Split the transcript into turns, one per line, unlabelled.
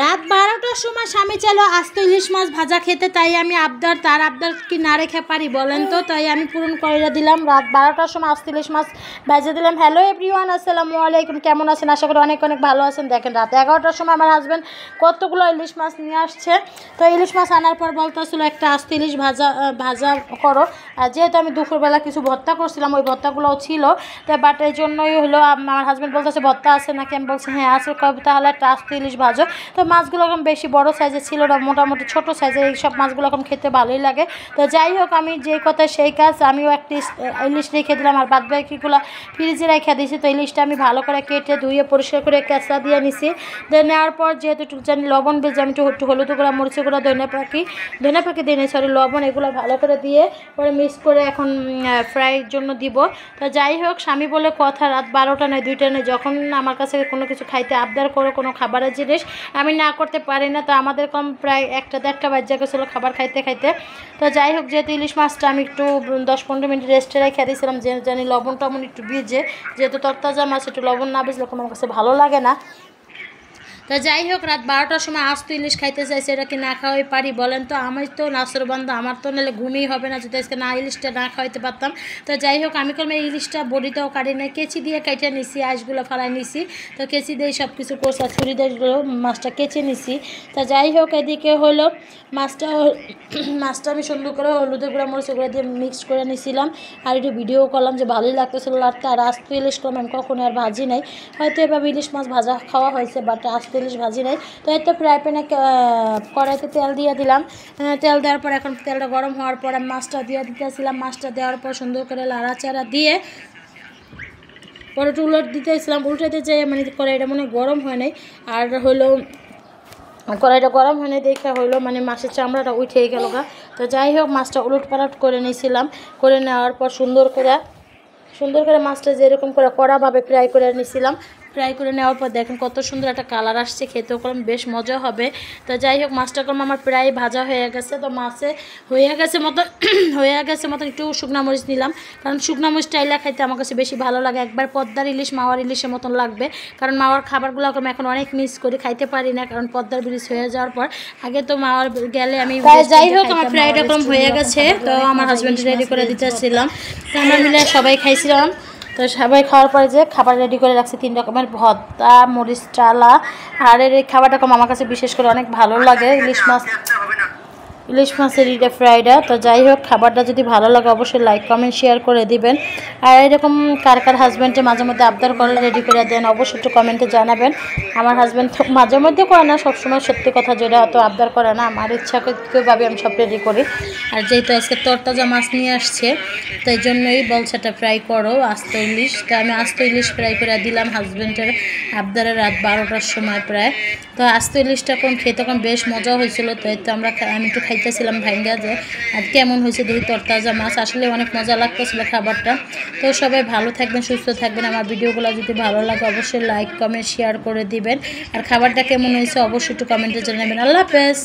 রাত 12টার সময় স্বামী চাইলো আস্ত ইলিশ মাছ ভাজা খেতে, তাই আমি তার আবদার কি না রেখে পারি বলেন তো, তাই আমি পূরণ করে দিলাম। রাত 12টার সময় আস্ত ইলিশ মাছ ভেজে দিলাম। হ্যালো এভরিওয়ান, আসসালামু আলাইকুম, কেমন আছেন? আশা করি অনেক অনেক ভালো আছেন। দেখেন রাত 11টার সময় আমার হাজব্যান্ড কতগুলো ইলিশ মাছ নিয়ে আসছে। তো ইলিশ মাছ আনার পর বলতেছিল একটা আস্ত ইলিশ ভাজা করো। আর যেহেতু আমি দুপুরবেলা কিছু ভর্তা করছিলাম, ওই ভর্তাগুলোও ছিল, তো বাট এই জন্যই হলো আমার হাজব্যান্ড বলতেছে ভর্তা আছে নাকি, আমি বলছি হ্যাঁ আছে। তাহলে একটা আস্ত ইলিশ ভাজো। তো মাছগুলো এখন বেশি বড় সাইজের ছিল না, মোটামুটি ছোট সাইজের। এই সব মাছগুলো এখন খেতে ভালোই লাগে। তো যাই হোক, আমি যে কথা সেই কাজ, আমিও একটি ইলিশ রেখে দিলাম আর বাদ বাকিগুলো ফ্রিজে রেখে দিয়েছি। তো ইলিশটা আমি ভালো করে কেটে ধুয়ে পরিষ্কার করে কেঁচা দিয়ে নিছি। নেওয়ার পর যেহেতু একটু জানি লবণ বেজে, আমি একটু হলুদ গুঁড়া, মরিচ গুঁড়া, ধনে পাখি দিয়ে নিই, সরি লবণ, এগুলো ভালো করে দিয়ে পরে মিক্স করে এখন ফ্রাইয়ের জন্য দিব। তো যাই হোক, স্বামী বলে কথা, রাত 12টা নয় 2টা নয়, যখন আমার কাছে কোনো কিছু খাইতে আবদার করো, কোনো খাবারের জিনিস, আমি না করতে পারি না। তো আমাদের কম প্রায় 1-1.5টা বাজে গেছিলো খাবার খাইতে খাইতে। তো যাই হোক, যেহেতু ইলিশ মাছটা আমি একটু 10-15 মিনিট রেস্টে রেখে দিয়েছিলাম, যে জানি লবণ টবণ একটু ভিজে, যেহেতু তরতাজা মাছ, একটু লবণ না ভিজলে আমার কাছে ভালো লাগে না। তো যাই হোক, রাত 12টার সময় আস্ত ইলিশ খাইতে চাইছে, এটা কি না খাওয়াই পারি বলেন তো? আমি তো নাসরবন্ধ, আমার তো নাহলে ঘুমই হবে না যদি আজকে না ইলিশটা না খাওয়াইতে পারতাম। তো যাই হোক, আমি করলাম ইলিশটা বড়িটাও কাটি নাই, কেচি দিয়ে কেটে নিছি, আঁশগুলো ফালাই নিছি। তো কেচি দিয়ে সব কিছু করছে, ছুরি দিয়ে মাছটা কেচে নিছি। তো যাই হোক, এদিকে হলো মাছটা আমি সুন্দর করে হলুদের গুঁড়া, মরিচ গুঁড়া দিয়ে মিক্স করে নিছিলাম। আর একটু ভিডিও করলাম যে ভালোই লাগতেছিল লাড়তে। আর আস্ত ইলিশ করলাম, আমি কখনো আর ভাজি নাই, হয়তো এভাবে ইলিশ মাছ ভাজা খাওয়া হয়েছে, বাট আস্ত ইলিশ ভাজি নাই। তো এই তো ফ্রাই প্যানে কড়াইতে তেল দিয়ে দিলাম। তেল দেওয়ার পর এখন তেলটা গরম হওয়ার পর আমি মাছটা দিয়ে দিতেছিলাম। মাছটা দেওয়ার পর সুন্দর করে লাড়াচাড়া দিয়ে পরে একটু দিতেছিলাম। উল্টাতে যাই মানে কড়াইটা মনে গরম হয় নাই, আর হলো কড়াইটা গরম হয় নাই দেখে হইলো মানে মাছের চামড়াটা উঠেই গেল গা। তো যাই হোক, মাছটা উলট পালট করে নিয়েছিলাম। করে নেওয়ার পর সুন্দর করে মাছটা যেরকম করে কড়াভাবে ফ্রাই করে নিয়েছিলাম। ফ্রাই করে নেওয়ার পর দেখেন কত সুন্দর একটা কালার আসছে, খেতেও করলাম বেশ মজা হবে। তো যাই হোক, মাছটা করলাম আমার প্রায় ভাজা হয়ে গেছে। তো মাছে হয়ে গেছে মতন একটু শুকনা মরিচ নিলাম, কারণ শুকনা মরিচ টাইলা খাইতে আমার কাছে বেশি ভালো লাগে। একবার পদ্মার ইলিশ মাওয়ার ইলিশের মতন লাগবে, কারণ মাওয়ার খাবারগুলো আমি এখন অনেক মিস করি, খাইতে পারি না, কারণ পদ্মার ব্রিজ হয়ে যাওয়ার পর। আগে তো মাওয়ার গেলে আমি, যাই হোক আমার ফ্রাইটা কম হয়ে গেছে। তো আমার হাজব্যান্ড রেডি করে দিতেছিলাম, তো আমরা মিলে সবাই খাইছিলাম। তো সবাই খাওয়ার পরে যে খাবার রেডি করে রাখছি 3 রকমের ভর্তা, মরিচ ডালা। আর এই খাবারটা কম আমার কাছে বিশেষ করে অনেক ভালো লাগে, ইলিশ মাছের এটা ফ্রাইডা। তো যাই হোক, খাবারটা যদি ভালো লাগে অবশ্যই লাইক কমেন্ট শেয়ার করে দিবেন। আর এরকম কার হাজব্যান্ডে মাঝে মধ্যে আবদার করে রেডি করে দেন, অবশ্যই একটু কমেন্টে জানাবেন। আমার হাজব্যান্ড তো মাঝে মধ্যে করে না, সবসময় সত্যি কথা যেটা অত আবদার করে না, আমার ইচ্ছাকৃতভাবে আমি সব রেডি করি। আর যেহেতু আজকে তরতাজা মাছ নিয়ে আসছে, তো এই জন্যই বলছে এটা ফ্রাই করো আস্ত ইলিশ। তো আমি আস্ত ইলিশ ফ্রাই করে দিলাম হাজব্যান্ডের আবদারে রাত 12টার সময় প্রায়। তো আস্ত ইলিশটা খেতে বেশ মজা হয়েছিল। তো এই তো আমি একটু খাইতেছিলাম ভাইঙ্গা যে আর কেমন হয়েছে দেখি, তরতাজা মাছ, আসলে অনেক মজা লাগতেছিল খাবারটা। তো সবাই ভালো থাকবেন, সুস্থ থাকবেন। আমার ভিডিওগুলো যদি ভালো লাগে অবশ্যই লাইক কমেন্ট শেয়ার করে দিবেন। আর খাবারটা কেমন হয়েছে অবশ্যই একটু কমেন্টে জানাবেন। আল্লাহ হাফেজ।